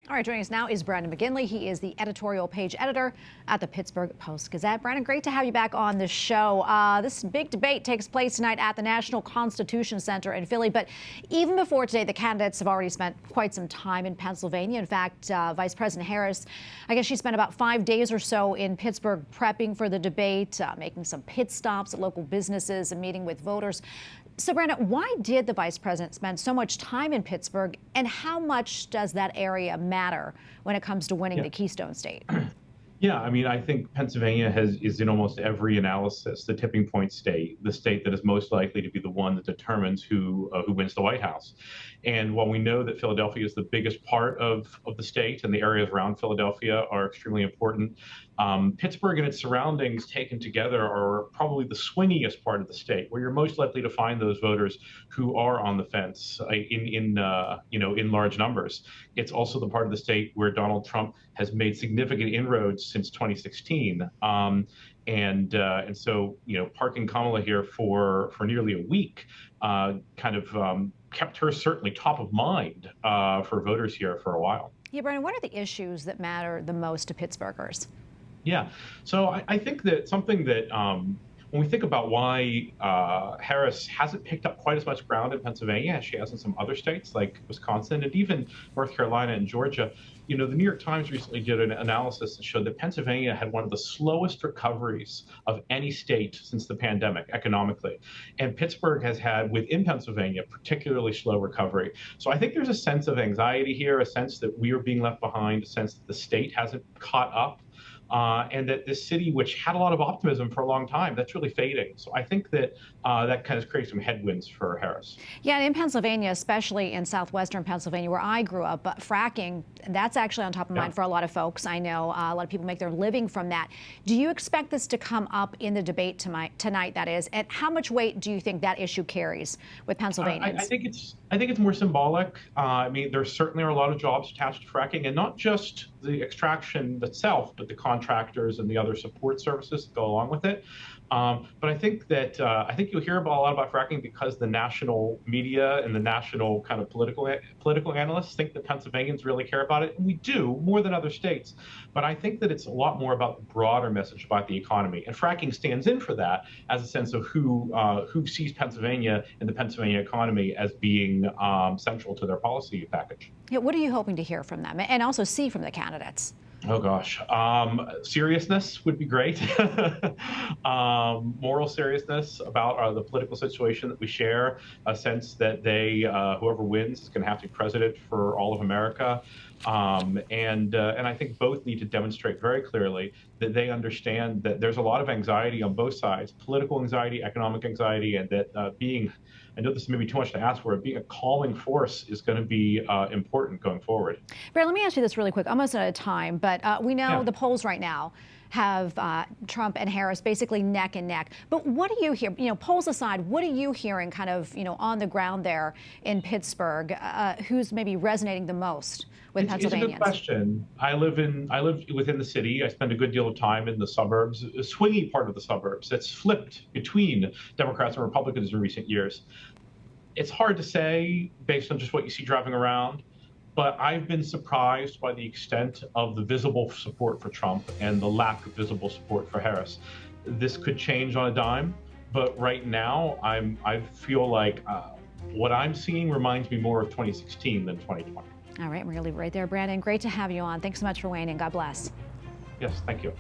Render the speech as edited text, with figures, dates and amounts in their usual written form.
All right, joining us now is Brandon McGinley. He is the editorial page editor at the Pittsburgh Post Gazette. Brandon, great to have you back on the show. This big debate takes place tonight at the National Constitution Center in Philly. But even before today, the candidates have already spent quite some time in Pennsylvania. In fact, Vice President Harris, I guess she spent about 5 days or so in Pittsburgh prepping for the debate, making some pit stops at local businesses and meeting with voters. So, Brandon, why did the vice president spend so much time in Pittsburgh, and how much does that area matter when it comes to winning the Keystone State? Yeah, I mean, I think Pennsylvania is in almost every analysis the tipping point state, the state that is most likely to be the one that determines who wins the White House. And while we know that Philadelphia is the biggest part of the state and the areas around Philadelphia are extremely important, Pittsburgh and its surroundings taken together are probably the swingiest part of the state, where you're most likely to find those voters who are on the fence in large numbers. It's also the part of the state where Donald Trump has made significant inroads since 2016. And so, parking Kamala here for nearly a week kept her certainly top of mind for voters here for a while. Yeah, Brandon, what are the issues that matter the most to Pittsburghers? Yeah, so I think that something that when we think about why Harris hasn't picked up quite as much ground in Pennsylvania as she has in some other states like Wisconsin and even North Carolina and Georgia, the New York Times recently did an analysis that showed that Pennsylvania had one of the slowest recoveries of any state since the pandemic economically. And Pittsburgh has had, within Pennsylvania, particularly slow recovery. So I think there's a sense of anxiety here, a sense that we are being left behind, a sense that the state hasn't caught up. And that this city, which had a lot of optimism for a long time, that's really fading. So I think that that kind of creates some headwinds for Harris. Yeah, and in Pennsylvania, especially in southwestern Pennsylvania, where I grew up, fracking, that's actually on top of mind for a lot of folks. I know a lot of people make their living from that. Do you expect this to come up in the debate tonight, that is? And how much weight do you think that issue carries with Pennsylvanians? I think it's more symbolic. I mean, there certainly are a lot of jobs attached to fracking, and not just the extraction itself, but the contractors and the other support services that go along with it. But I think you'll hear a lot about fracking because the national media and the national kind of political analysts think that Pennsylvanians really care about it, and we do more than other states. But I think that it's a lot more about the broader message about the economy, and fracking stands in for that as a sense of who sees Pennsylvania and the Pennsylvania economy as being central to their policy package. Yeah, what are you hoping to hear from them, and also see from the candidates? Oh gosh, seriousness would be great. Moral seriousness about the political situation that we share, a sense that whoever wins is going to have to be president for all of America. And I think both need to demonstrate very clearly that they understand that there's a lot of anxiety on both sides, political anxiety, economic anxiety, and that I know this may be too much to ask for, being a calming force is going to be important going forward. Brad, let me ask you this really quick, almost out of time, but we know the polls right now have Trump and Harris basically neck and neck. But what do you hear, polls aside, what are you hearing kind of, on the ground there in Pittsburgh? Who's maybe resonating the most with Pennsylvanians? It's a good question. I live within the city. I spend a good deal of time in the suburbs, a swingy part of the suburbs that's flipped between Democrats and Republicans in recent years. It's hard to say based on just what you see driving around. But I've been surprised by the extent of the visible support for Trump and the lack of visible support for Harris. This could change on a dime, but right now I feel like what I'm seeing reminds me more of 2016 than 2020. All right, we're going to leave it right there, Brandon. Great to have you on. Thanks so much for weighing in. God bless. Yes, thank you.